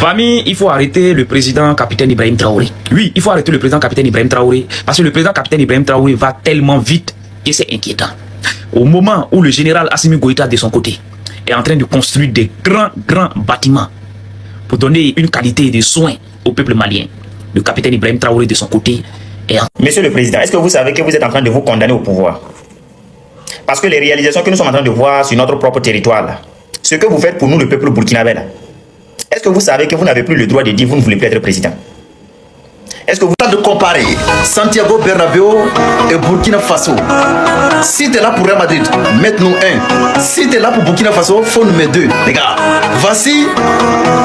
Famille, il faut arrêter le président capitaine Ibrahim Traoré. Oui, il faut arrêter le président capitaine Ibrahim Traoré parce que le président capitaine Ibrahim Traoré va tellement vite que c'est inquiétant. Au moment où le général Assimi Goïta de son côté est en train de construire des grands bâtiments pour donner une qualité de soins au peuple malien, le capitaine Ibrahim Traoré de son côté est en... Monsieur le Président, est-ce que vous savez que vous êtes en train de vous condamner au pouvoir? Parce que les réalisations que nous sommes en train de voir sur notre propre territoire, là, ce que vous faites pour nous, le peuple burkinabé, là, est-ce que vous savez que vous n'avez plus le droit de dire que vous ne voulez plus être président? Est-ce que vous de comparer Santiago Bernabéu et Burkina Faso? Si tu es là pour Real Madrid, mets-nous un. Si tu es là pour Burkina Faso, faut nous mettre deux. Les gars, voici,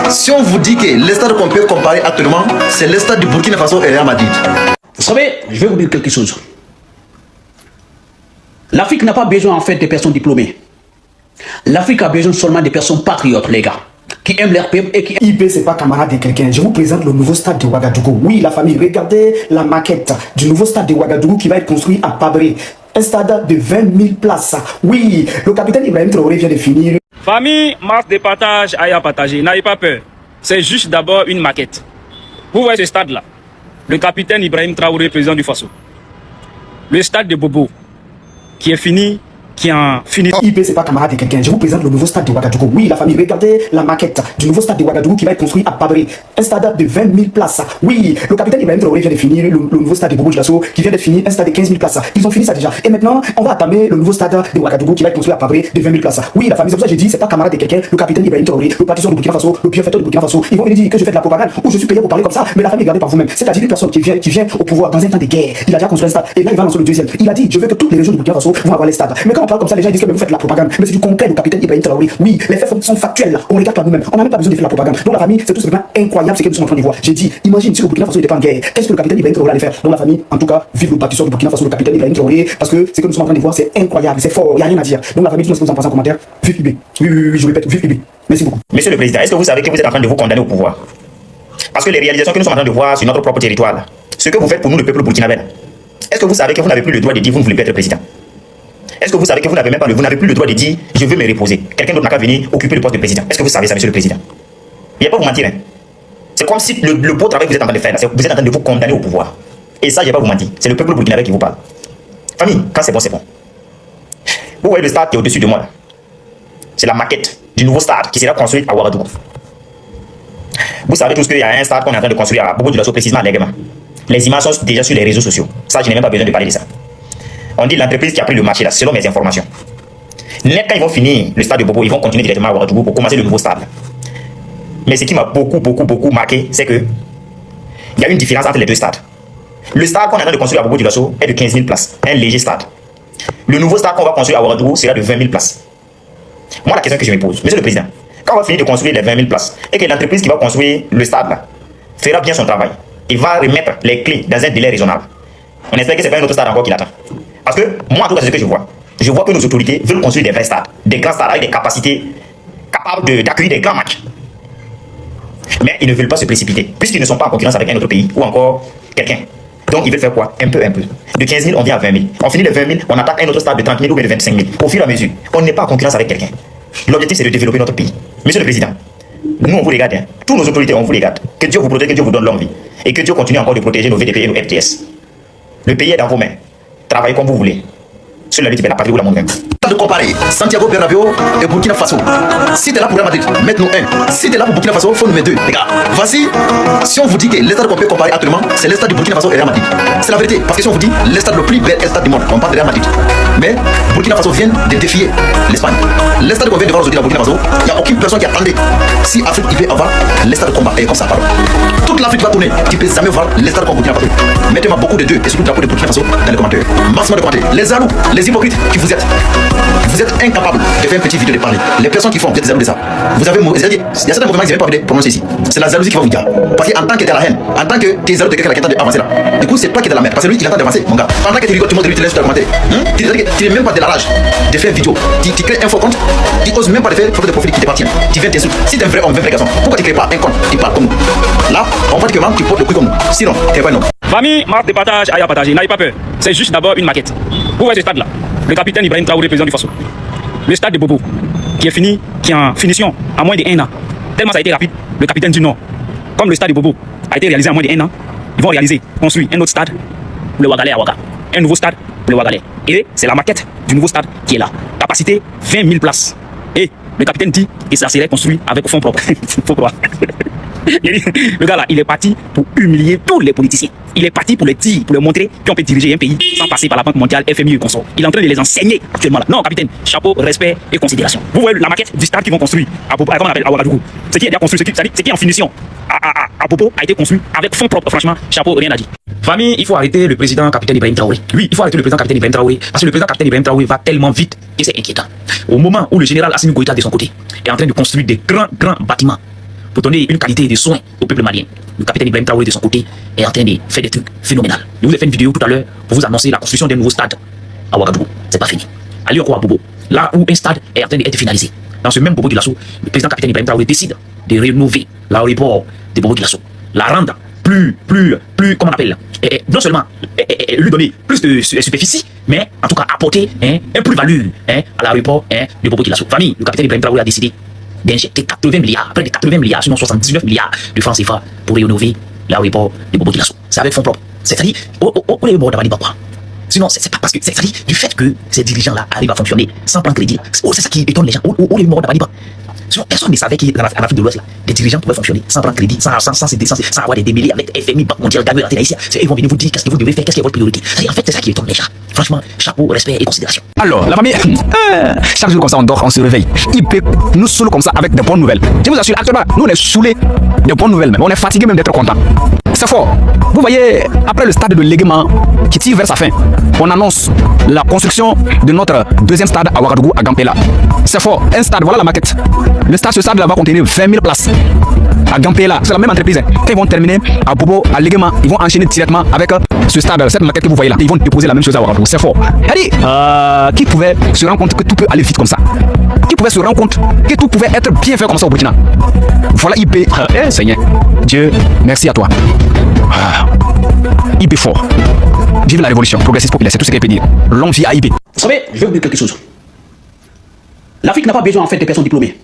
si on vous dit que les stades qu'on peut comparer actuellement, c'est le stade du Burkina Faso et Real Madrid. Vous savez, je vais vous dire quelque chose. L'Afrique n'a pas besoin en fait de personnes diplômées. L'Afrique a besoin seulement de personnes patriotes, les gars, qui aiment leur peuple et qui... IB, c'est pas camarade de quelqu'un. Je vous présente le nouveau stade de Ouagadougou. Oui, la famille, regardez la maquette du nouveau stade de Ouagadougou qui va être construit à Pabré. Un stade de 20 000 places. Oui, le capitaine Ibrahim Traoré vient de finir. Famille, masse de partage, aïe à partager. N'ayez pas peur. C'est juste d'abord une maquette. Vous voyez ce stade-là? Le capitaine Ibrahim Traoré, président du Faso. Le stade de Bobo, qui est fini, qui en finit. IP, c'est pas camarade de quelqu'un. Je vous présente le nouveau stade de Ouagadougou. Oui, la famille, regardez la maquette du nouveau stade de Ouagadougou qui va être construit à Pabré. Un stade de 20 000 places. Oui, le capitaine Ibrahim Traoré vient de finir le nouveau stade de Bobo Dioulasso qui vient de finir un stade de 15 000 places. Ils ont fini ça déjà. Et maintenant, on va attamer le nouveau stade de Ouagadougou qui va être construit à Pabré de 20 000 places. Oui, la famille, c'est pour ça que j'ai dit, c'est pas camarade de quelqu'un. Le capitaine Ibrahim Traoré, le pâtisseur du Burkina Faso, le bienfaiteur du Burkina Faso. Ils vont me dire que je fais de la propagande ou je suis payé pour parler comme ça. Mais la famille, regardez par vous-même. C'est-à-dire une personne qui vient au pouvoir dans un temps de guerre. Il a déjà construit un stade. Et là, il va lancer le deuxième. Il a dit, je veux que toutes les régions du Burkina Faso vont avoir les stades. Mais quand on parle comme ça, les gens disent que vous faites de la propagande. Mais c'est du concret du capitaine Ibrahim Traoré. Oui, les faits sont factuels là. On regarde par nous-mêmes. On n'a même pas besoin de faire la propagande. Donc la famille, c'est tout simplement incroyable ce que nous sommes en train de voir. J'ai dit, imagine si le Burkina Faso n'était pas en guerre. Qu'est-ce que le capitaine Ibrahim Traoré allait faire? Donc la famille, en tout cas, vive le bâtisseur du Burkina Faso, le capitaine Ibrahim Traoré, parce que ce que nous sommes en train de voir, c'est incroyable, c'est fort, il n'y a rien à dire. Donc la famille, tout ce que vous en pensez en commentaire, vive IB. Oui, je répète, vive IB. Merci beaucoup. Monsieur le Président, est-ce que vous savez que vous êtes en train de vous condamner au pouvoir? Parce que les réalisations que nous sommes en train de voir sur notre propre territoire, là, ce que vous faites pour nous, le peuple burkinabé, est-ce que vous savez que vous n'avez plus le droit de dire que vous ne voulez plus être président? Est-ce que vous savez que vous n'avez même pas vous n'avez plus le droit de dire je veux me reposer? Quelqu'un d'autre n'a qu'à venir occuper le poste de président. Est-ce que vous savez ça, monsieur le président? Il n'y a pas vous mentir. Hein? C'est comme si le beau travail que vous êtes en train de faire, là, vous êtes en train de vous condamner au pouvoir. Et ça, je ne vais pas vous mentir. C'est le peuple burkinabé qui vous parle. Famille, quand c'est bon, c'est bon. Vous voyez le stade qui est au-dessus de moi là. C'est la maquette du nouveau stade qui sera construit à Ouagadougou. Vous savez tous qu'il y a un stade qu'on est en train de construire à Bobo Dioulasso, précisément à Lèguema. Les images sont déjà sur les réseaux sociaux. Ça, je n'ai même pas besoin de parler de ça. On dit l'entreprise qui a pris le marché là, selon mes informations. Net, quand ils vont finir le stade de Bobo, ils vont continuer directement à Ouagadougou pour commencer le nouveau stade. Mais ce qui m'a beaucoup marqué, c'est que il y a une différence entre les deux stades. Le stade qu'on est en train de construire à Bobo Dioulasso est de 15 000 places, un léger stade. Le nouveau stade qu'on va construire à Ouagadougou sera de 20 000 places. Moi, la question que je me pose, monsieur le président, quand on va finir de construire les 20 000 places et que l'entreprise qui va construire le stade là fera bien son travail, il va remettre les clés dans un délai raisonnable. On espère que ce n'est pas un autre stade encore qui l'attend. Parce que moi, en tout cas, c'est ce que je vois. Je vois que nos autorités veulent construire des vrais stades, des grands stades avec des capacités capables d'accueillir des grands matchs. Mais ils ne veulent pas se précipiter, puisqu'ils ne sont pas en concurrence avec un autre pays ou encore quelqu'un. Donc ils veulent faire quoi? Un peu. De 15 000, on vient à 20 000. On finit les 20 000, on attaque un autre stade de 30 000 ou de 25 000. Au fur et à mesure, on n'est pas en concurrence avec quelqu'un. L'objectif, c'est de développer notre pays. Monsieur le Président, nous, on vous regarde. Hein. Tous nos autorités, on vous regarde. Que Dieu vous protège, que Dieu vous donne longue vie. Et que Dieu continue encore de protéger nos VDP et nos FTS. Le pays est dans vos mains. Travaillez comme vous voulez. Sur la lutte de la patrie ou la monde même. De comparer Santiago Bernabéu et Burkina Faso. Si tu es là pour Real Madrid, mets-nous un. Si tu es là pour Burkina Faso, faut nous mettre deux. Les gars, voici, si on vous dit que les stades qu'on peut comparer actuellement, c'est les stades du Burkina Faso et Real Madrid. C'est la vérité, parce que si on vous dit les stades le plus bel stade du monde, on parle de Real Madrid. Mais Burkina Faso vient de défier l'Espagne. Les stades qu'on vient de voir aujourd'hui à Burkina Faso, il n'y a aucune personne qui attendait. Si Afrique il peut avoir les stades de combat, et comme ça, pardon. Toute l'Afrique va tourner, tu peux jamais voir les stades comme Burkina Faso. Mettez-moi beaucoup de deux et surtout de la peau de Burkina Faso dans les commentaires. Maximum de commentaires. Les jaloux, les hypocrites qui vous êtes incapables de faire une petite vidéo de parler. Les personnes qui font, vous êtes jaloux de ça. Vous avez, il y a certains mouvements que vous n'avez pas envie de prononcer ici. C'est la jalousie qui va vous dire. Parce qu'en tant que tu es la haine, en tant que tu es jaloux de quelqu'un qui est en train d'avancer là, du coup, c'est toi qui es dans la merde. Parce que lui, il est en train d'avancer, mon gars. Pendant que tu rigoles, tout le monde te laisse sur le commentaire. Tu n'es même pas de la rage de faire une vidéo. Tu crées un faux compte, tu n'oses même pas de faire une photo de profil qui t'appartient. Tu viens t'insulter. Si tu es un vrai homme, un vrai garçon, pourquoi tu ne crées pas un compte qui parle comme nous? Là, on voit que tu portes le cul comme nous. Sinon, tu n'es pas un homme. Famille, marque de partage, aïe à partager. N'ayez pas peur. C'est juste d'abord une maquette. Vous voyez ce stade là? Le capitaine Ibrahim Traoré, président du Faso. Le stade de Bobo, qui est fini, qui est en finition, à moins de 1 an. Tellement ça a été rapide, le capitaine dit non. Comme le stade de Bobo a été réalisé en moins d'1 an, ils vont construire un autre stade pour le Ouagalais à Ouaga. Un nouveau stade pour le Ouagalais. Et c'est la maquette du nouveau stade qui est là. Capacité 20 000 places. Et le capitaine dit que ça serait construit avec fonds propres. Faut croire. Le gars là, il est parti pour humilier tous les politiciens. Il est parti pour les dire, pour leur montrer qu'on peut diriger un pays sans passer par la Banque mondiale, FMI et consorts. Il est en train de les enseigner actuellement là. Non, capitaine, chapeau, respect et considération. Vous voyez la maquette du stade qu'ils vont construire à Bobo, comment on appelle, à Ouagadougou. Ce qui est déjà construit, ce qui est en finition à Bobo a été construit avec fonds propres. Franchement, chapeau, rien à dire. Famille, il faut arrêter le président capitaine Ibrahim Traoré. Oui, il faut arrêter le président capitaine Ibrahim Traoré parce que le président capitaine Ibrahim Traoré va tellement vite que c'est inquiétant. Au moment où le général Assimi Goïta de son côté est en train de construire des grands bâtiments pour donner une qualité de soins au peuple malien, le capitaine Ibrahim Traoré de son côté est en train de faire des trucs phénoménaux. Je vous ai fait une vidéo tout à l'heure pour vous annoncer la construction d'un nouveau stade à Ouagadougou. C'est pas fini. À Lyon, à Bobo, là où un stade est en train d'être finalisé. Dans ce même Bobo Dioulasso, le président capitaine Ibrahim Traoré décide de rénover l'aéroport de Bobo Dioulasso, la rendre plus, comment on appelle, non seulement lui donner plus de superficie, mais en tout cas apporter un plus-value à l'aéroport de Bobo Dioulasso. Famille, le capitaine Ibrahim Traoré a décidé d'injecter 80 milliards, près de 80 milliards, sinon 79 milliards de francs CFA pour rénover l'aéroport de Bobo Dioulasso. C'est avec fonds propres. C'est-à-dire, on est bon d'avoir dit quoi. Sinon, c'est pas parce que, c'est-à-dire, du fait que ces dirigeants-là arrivent à fonctionner sans prendre crédit, c'est ça qui étonne les gens. On est bon d'avoir dit quoi. Sinon, personne ne savait qu'en Afrique de l'Ouest, des dirigeants pouvaient fonctionner sans prendre crédit, sans avoir des démêlés avec FMI, Banque mondiale, Gabriel Haïtien. Ils vont venir vous dire qu'est-ce que vous devez faire, qu'est-ce qui est votre priorité. En fait, c'est ça qui étonne les gens. Franchement, chapeau, respect et considération. Alors, la famille, chaque jour comme ça, on dort, on se réveille. Il peut nous saouler comme ça avec de bonnes nouvelles. Je vous assure, actuellement, nous, on est saoulés de bonnes nouvelles même. On est fatigué même d'être content. C'est fort. Vous voyez, après le stade de Léguément qui tire vers sa fin, on annonce la construction de notre deuxième stade à Ouagadougou, à Gampela. C'est fort. Un stade, voilà la maquette. Ce stade là va contenir 20 000 places. À Gampela, c'est la même entreprise. Quand ils vont terminer à Bobo, à Léguément, ils vont enchaîner directement avec ce stade, cette maquette que vous voyez là. Ils vont déposer la même chose à Ouagadougou. C'est fort. Qui pouvait se rendre compte que tout peut aller vite comme ça? Qui pouvait se rendre compte que tout pouvait être bien fait comme ça au Burkina? Voilà IP. Seigneur, Dieu, merci à toi. IP fort. Vive la révolution progressiste populaire, c'est tout ce qu'il peut dire. Longue vie à IP. Vous savez, je vais vous dire quelque chose. L'Afrique n'a pas besoin en fait de personnes diplômées.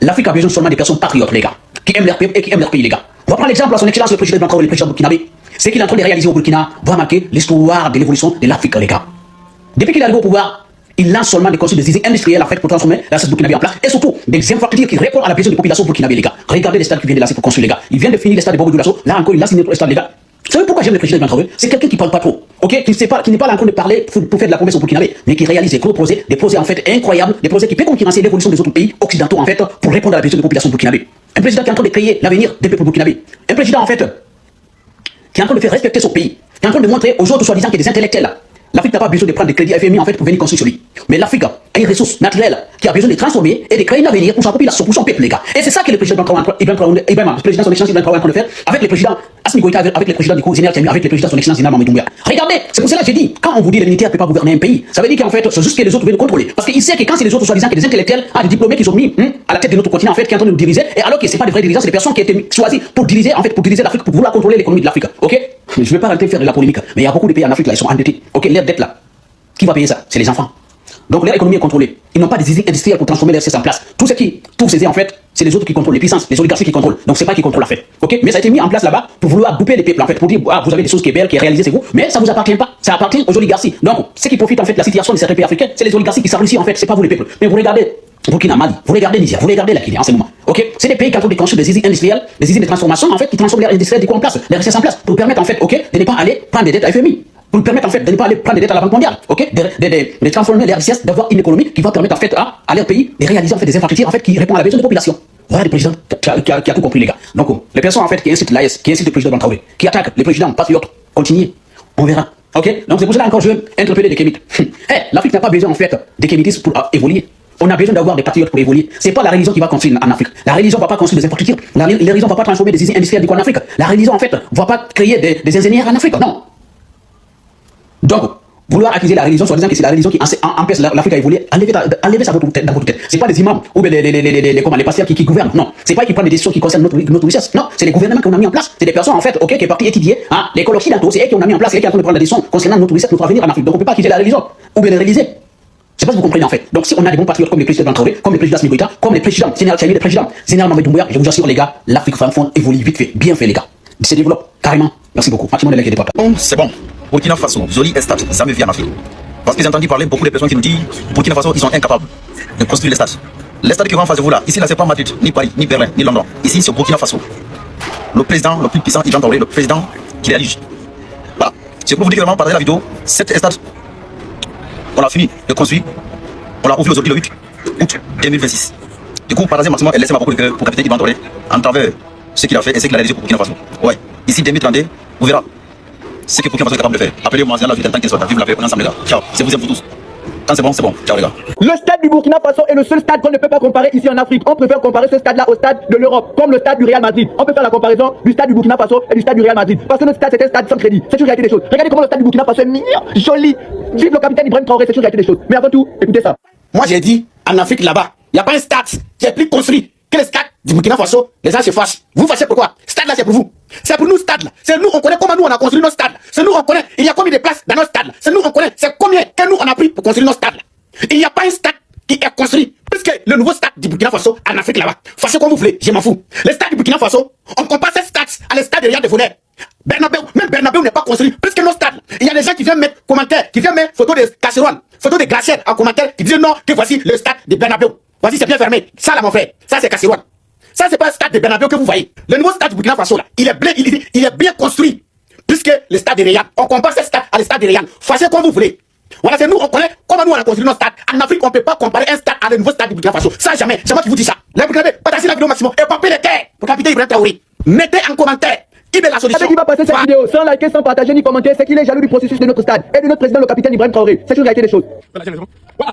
L'Afrique a besoin seulement des personnes patriotes, les gars, qui aiment leur peuple et qui aiment leur pays, les gars. On va prendre l'exemple à son excellence le président Ibrahim Traoré, le président burkinabé. Ce qu'il est en train de réaliser au Burkina va marquer l'histoire de l'évolution de l'Afrique, les gars. Depuis qu'il est arrivé au pouvoir, il lance seulement des concepts des usines industrielles en fait pour transformer la société burkinabé en place et surtout des infrastructures qui répondent à la besoin des populations burkinabé, les gars. Regardez les stades qu'il vient de lancer pour construire, les gars. Il vient de finir les stades de Bobo Dioulasso. Là encore, il lance une autre stade, les gars. Vous savez pourquoi j'aime le président Ibrahim Traoré? C'est quelqu'un qui parle pas trop, ok, qui n'est pas là en train de parler pour faire de la promesse au Burkinabé, mais qui réalise des gros projets, des projets en fait incroyables, des projets qui peuvent concurrencer l'évolution des autres pays occidentaux en fait pour répondre à la besoin des populations burkinabé. Un président qui est en train de créer l'avenir des peuples burkinabés. Un président en fait qui est en train de faire respecter son pays, qui est en train de montrer aux autres soi-disant qu'il y a des intellectuels là. L'Afrique n'a pas besoin de prendre des crédits FMI en fait pour venir construire sur lui. Mais l'Afrique a une ressource naturelle qui a besoin de transformer et de créer un avenir pour sa population, pour son peuple, les gars. Et c'est ça que le président Ibrahim Traoré son excellence Ibrahim Traoré est en train de faire avec le président Assimi Goïta, avec le président du coup général Tiami, avec le président son excellence Général Mamadi Doumbouya. Regardez, c'est pour cela que j'ai dit, quand on vous dit que les militaires ne peuvent pas gouverner un pays, ça veut dire qu'en fait, c'est juste que les autres veulent contrôler. Parce qu'il sait que quand c'est les autres soi-disant que des intellectuels, des diplômés qui sont mis à la tête de notre continent en fait, qui sont en train de nous diriger, et alors que c'est pas des vrais dirigeants, c'est des personnes qui ont été choisies pour diriger en fait, pour diriger l'Afrique, pour vouloir contrôler l'économie de l'Afrique. Ok? Je vais pas arrêter de faire de la polémique, mais il y a beaucoup de pays en Afrique là, ils sont endettés. Ok, leur dette là. Qui va payer ça? C'est les enfants. Donc leur économie est contrôlée. Ils n'ont pas des usines industrielles pour transformer leurs richesses en place. Tout ce qui trouve ces en fait, c'est les autres qui contrôlent, les puissances, les oligarchies qui contrôlent. Donc c'est pas qui contrôlent la fête. Ok? Mais ça a été mis en place là-bas pour vouloir couper les peuples en fait, pour dire vous avez des choses qui est belle, qui est réalisée, c'est vous, mais ça vous appartient pas. Ça appartient aux oligarchies. Donc ceux qui profitent en fait de la situation de certains pays africains, c'est les oligarchies qui s'enrichissent en fait, c'est pas vous les peuples. Mais vous regardez Burkina, Mali, vous regardez Niger, vous regardez la Guinée en ce moment. Ok? C'est des pays qui ont de construire des usines industrielles, des usines de transformation en fait, qui transforment l'air industriel du coup en place, les richesses en place, pour permettre en fait, ok, de ne pas aller prendre des dettes à FMI. Pour nous permettre en fait de ne pas aller prendre des dettes à la Banque mondiale, ok, de transformer les richesses, d'avoir une économie qui va permettre en fait à leur pays de réaliser en fait des infrastructures en fait qui répondent à la besoin de la population. Voilà le président qui a tout compris, les gars. Donc les personnes en fait qui incitent l'AS, qui incitent le président Ibrahim Traoré, qui attaquent les présidents patriotes, continuez, on verra. Ok, donc c'est pour cela encore je veux interpeller les kémites. L'Afrique n'a pas besoin en fait des kémitistes pour évoluer. On a besoin d'avoir des patriotes pour évoluer. C'est pas la religion qui va construire en Afrique. La religion va pas construire des infrastructures. La religion va pas transformer des usines industrielles en Afrique. La religion en fait va pas créer des ingénieurs en Afrique. Non. Donc, vouloir accuser la religion, soit disant que c'est la religion qui empêche l'Afrique à évoluer, enlevez ça dans votre tête. C'est pas des imams ou les pasteurs qui gouvernent. Non. C'est pas eux qui prennent des décisions qui concernent notre richesse. Non. C'est les gouvernements qu'on a mis en place. C'est des personnes en fait, ok, qui est parti étudier, l'école occidentale. C'est eux qui ont mis en place, c'est eux qui sont en train de prendre des décisions concernant notre richesse, notre avenir en Afrique. Donc on peut pas accuser la religion ou bien les religieux. sais pas si vous comprenez en fait. Donc si on a des bons patriotes comme le président Traoré, comme le président Assimi Goïta, comme les présidents, Général Tchani, les présidents, Général Mamadi Doumbouya, je vous assure les gars, l'Afrique francophone évolue vite fait, bien fait les gars. Il se développe carrément. Merci beaucoup. Maximum de like et des partages. Bon, c'est bon. Burkina Faso, Zoli et Stade, ça me vient en Afrique. Parce que j'ai entendu parler beaucoup de personnes qui nous disent Burkina Faso, ils sont incapables de construire les stades. Les stades qui vont en face de vous là, ici là, c'est pas Madrid, ni Paris, ni Berlin, ni London. Ici, c'est Burkina Faso. Le président le plus puissant, Ivan Traoré, le président qui réalise. Voilà. C'est pour vous dire que vraiment, partager la vidéo, cette stade, on l'a fini de construire. On l'a ouvert aujourd'hui le 8 août 2026. Du coup, partagez maximum et laissez ma propre cœur pour capitaine Ivan Traoré en travers ce qu'il a fait et ce qu'il a réalisé pour Burkina Faso. Ouais. Ici, 2032, vous verrez ce que Burkina Faso est capable de faire. Appelez-moi, c'est la vie, tant qu'il soit. Vive la paix, on est ensemble les gars. Ciao. C'est vous aime vous tous. Quand c'est bon, c'est bon. Ciao les gars. Le stade du Burkina Faso est le seul stade qu'on ne peut pas comparer ici en Afrique. On préfère comparer ce stade-là au stade de l'Europe, comme le stade du Real Madrid. On peut faire la comparaison du stade du Burkina Faso et du stade du Real Madrid. Parce que notre stade, c'est un stade sans crédit. C'est une réalité des choses. Regardez comment le stade du Burkina Faso est mignon, joli. Vive le capitaine Ibrahim Traoré, c'est une réalité des choses. Mais avant tout, écoutez ça. Moi j'ai dit, en Afrique là-bas, il n'y a pas un stade qui est plus construit que le stade du Burkina Faso. Les gens se fâchent. Vous fâchez pourquoi? Stade là c'est pour vous. C'est pour nous stade là. C'est nous, on connaît comment nous on a construit nos stades. C'est nous, on connaît, il y a combien de places dans nos stades. C'est nous, on connaît, c'est combien que nous on a pris pour construire nos stades. Il n'y a pas un stade qui est construit. Puisque le nouveau stade du Burkina Faso en Afrique là-bas, fâchez comme vous voulez, je m'en fous. Le stade du Burkina Faso, on compare ces stades à le stade de Riyad de Vonner. Même Bernabéu n'est pas construit. Puisque nos stades, il y a des gens qui viennent mettre commentaires, qui viennent mettre photos de casseroles, photos de glacières en commentaire, qui disent non, que voici le stade de Bernabéu. Voici, c'est bien fermé. Ça là, mon frère, ça c'est casserole. Ça c'est pas le stade de Bernabéu que vous voyez. Le nouveau stade du Burkina Faso là, il est bien construit. Puisque le stade de Riyad, on compare ce stade à le stade de Riyad. Fâchez comme vous voulez. Voilà, c'est nous, on connaît comment nous on a construit nos stades. En Afrique, on ne peut pas comparer un stade à le nouveau stade du Burkina Faso. Ça, jamais. C'est moi qui vous dis ça. Les Burkinabés, partagez la vidéo maximum et papez les terres pour capitaine Ibrahim Traoré. Mettez en commentaire. Qui est la solution? Celui qui va passer cette vidéo sans liker, sans partager ni commenter, c'est qu'il est jaloux du processus de notre stade et de notre président, le capitaine Ibrahim Traoré. C'est une réalité des choses. Voilà,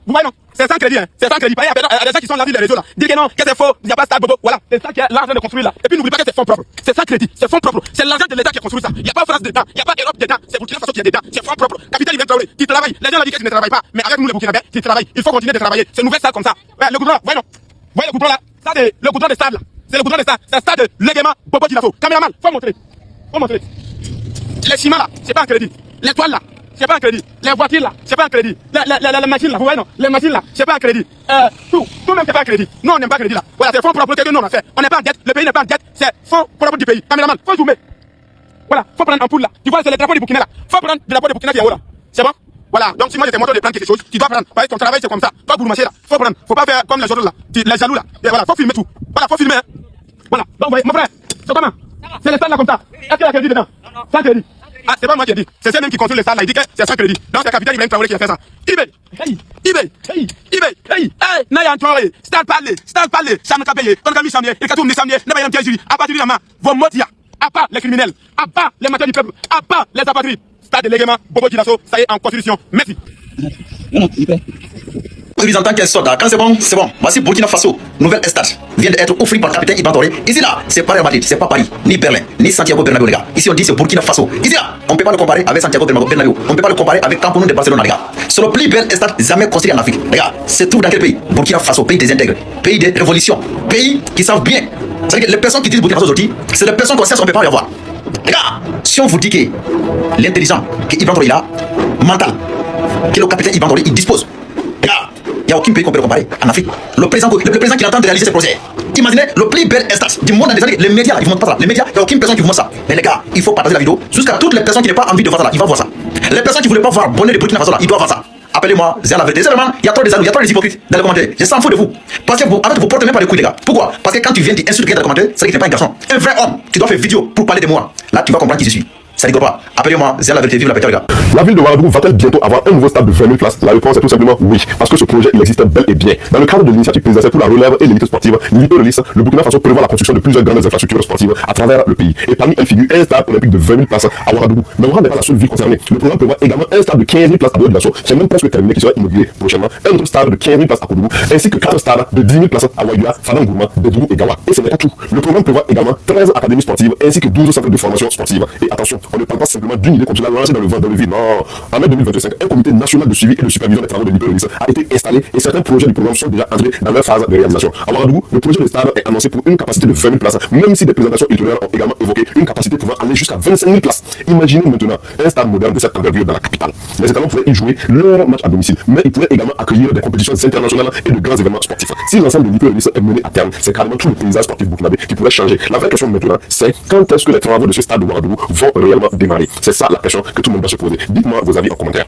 vous voyez non, c'est sans crédit, hein. C'est sans crédit. Pareil, il y a des gens qui sont là sur les réseaux là. Dire que non, que c'est faux, il n'y a pas de stade bobo. Voilà, c'est ça qui est l'argent de construire là. Et puis n'oubliez pas que c'est fonds propres. C'est sans crédit, c'est fonds propres. C'est l'argent de l'État qui a construit ça. Il n'y a pas France dedans, il n'y a pas Europe dedans, c'est Burkina Faso qui est dedans. C'est fonds propres. Capitaine Ibrahim Traoré, qui travaille. Les gens là disent que tu ne travailles pas, mais avec nous les Burkinabés, qui travaillent. Il faut continuer de travailler. C'est une nouvelle stade comme ça. Ouais, le goudron, voyez non. Voyez le goudron là. Ça c'est le goudron des stades là. C'est le goudron des stades. C'est un stade de Léguément Bobo Djilasso. Caméraman, faut montrer. Faut montrer. Les ciments là, c'est pas un crédit. Les toiles là, c'est pas un crédit. Les voitures là, c'est pas un crédit. Les machines là, vous voyez non, les machines là, c'est pas un crédit. Tout même c'est pas un crédit. Nous on n'aime pas crédit là. Voilà, c'est fonds propres que nous on a fait. On n'est pas en dette, le pays n'est pas en dette, c'est fonds propres du pays. Caméraman, faut zoomer. Voilà, faut prendre un poule là. Tu vois, c'est le drapeau du Burkina là. Faut prendre le drapeau du Burkina qui est en haut là. C'est bon? Voilà, donc si moi je te montre de prendre quelque chose, tu dois prendre. Parce que ton travail c'est comme ça. Toi pour marcher là, faut prendre. Faut pas faire comme les autres là. Les jaloux là. Et voilà, faut filmer tout. Voilà, faut filmer. Voilà, donc voyez, mon frère, c'est comment? C'est le stade là comme ça. Est-ce qu'il y a crédit dedans? Sans crédit. Ah, c'est pas moi qui ai dit. C'est ceux-même qui construisent le stade là. Il dit que c'est sans crédit. Donc c'est le capitaine Ibrahim Traoré qui a fait ça. eBay, Naya Traoré, stade parlé, Sam Kapeye, Konkami Samie, et Katoum Samie, Nabayam Tiajiri, à partir de la main, vos motia, à part les criminels, à part les matériaux du peuple, à part les apatrides. Stade de Léguément Bobo Djilasso, ça y est en constitution. Merci. Ils entendent qu'elle sort là. Quand c'est bon, c'est bon. Voici Burkina Faso, nouvelle stade, vient d'être offert par le capitaine Ibrahim Traoré. Ici là, c'est pas Real Madrid, c'est pas Paris, ni Berlin, ni Santiago Bernabéu les gars. Ici on dit c'est Burkina Faso. Ici là, on peut pas le comparer avec Santiago Bernabéu. On peut pas le comparer avec Camp Nou de Barcelone les gars. C'est le plus bel stade jamais construit en Afrique. Les gars, c'est tout dans quel pays? Burkina Faso, pays des intègres, pays des révolutions, pays qui savent bien. C'est-à-dire que les personnes qui disent Burkina Faso aujourd'hui, c'est les personnes qu'on sait qu'on peut pas y avoir. Les gars, si on vous dit que l'intelligent que Ibrahim Traoré là, mental, que le capitaine Ibrahim Traoré il dispose. Les gars, il n'y a aucun pays qu'on peut comparer en Afrique. Le président qui entend de réaliser ce projet. Imaginez le plus bel stade du monde dans les années. Les médias, ils ne vont pas ça. Les médias, il n'y a aucune personne qui vous montre ça. Mais les gars, il faut partager la vidéo jusqu'à toutes les personnes qui n'ont pas envie de voir ça là. Ils vont voir ça. Les personnes qui ne voulaient pas voir bonnet de Burkina Faso là, ils doivent voir ça. Appelez-moi, c'est la vérité. C'est vraiment, il y a trop de jaloux, il y a trop de hypocrites dans les commentaires. Je s'en fous de vous. Parce que vous, en fait, vous portez même pas les couilles, les gars. Pourquoi? Parce que quand tu viens d'insulter dans les commentaires, c'est que tu n'es pas un garçon. Un vrai homme, tu dois faire vidéo pour parler de moi. Là, tu vas comprendre qui je suis. Ça rigole pas. Appelez-moi, c'est la vérité, vive la paix, les gars. La ville de Ouagadougou va-t-elle bientôt avoir un nouveau stade de 20 000 places? La réponse est tout simplement oui, parce que ce projet il existe bel et bien. Dans le cadre de l'initiative présidentielle pour la relève et l'élite sportive, l'IPRELIS, le Burkina Faso prévoit la construction de plusieurs grandes infrastructures sportives à travers le pays. Et parmi elles figure un stade olympique de 20 000 places à Ouagadougou. Mais Ouagadougou n'est pas la seule ville concernée. Le programme prévoit également un stade de 15 000 places à Boyo-Dioulasso, c'est même presque terminé, qui sera inauguré prochainement. Un autre stade de 15 000 places à Koudougou, ainsi que 4 stades de 10 000 places à Ouaïdoua, Fadangourma, Bédougou et Gawa. Et ce n'est pas tout. Le programme prévoit également 13 académies sportives ainsi que 12 centres de formation sportive. Et attention, On ne parle pas simplement d'une idée comme cela lancée dans le vide. Non. En mai 2025, un comité national de suivi et de supervision des travaux de l'IPE a été installé et certains projets du programme sont déjà entrés dans leur phase de réalisation. À Ouagadougou, le projet de stade est annoncé pour une capacité de 20 000 places, même si des présentations ultérieures ont également évoqué une capacité pouvant aller jusqu'à 25 000 places. Imaginez maintenant un stade moderne de cette envergure dans la capitale. Les étalons pourraient y jouer leur match à domicile, mais ils pourraient également accueillir des compétitions internationales et de grands événements sportifs. Si l'ensemble de l'IPE est mené à terme, c'est carrément tout le paysage sportif burkinabé qui pourrait changer. La vraie question maintenant, c'est quand est-ce que les travaux de ce stade de Ouagadougou vont réellement démarrer? C'est ça la question que tout le monde va se poser. Dites-moi vos avis en commentaire.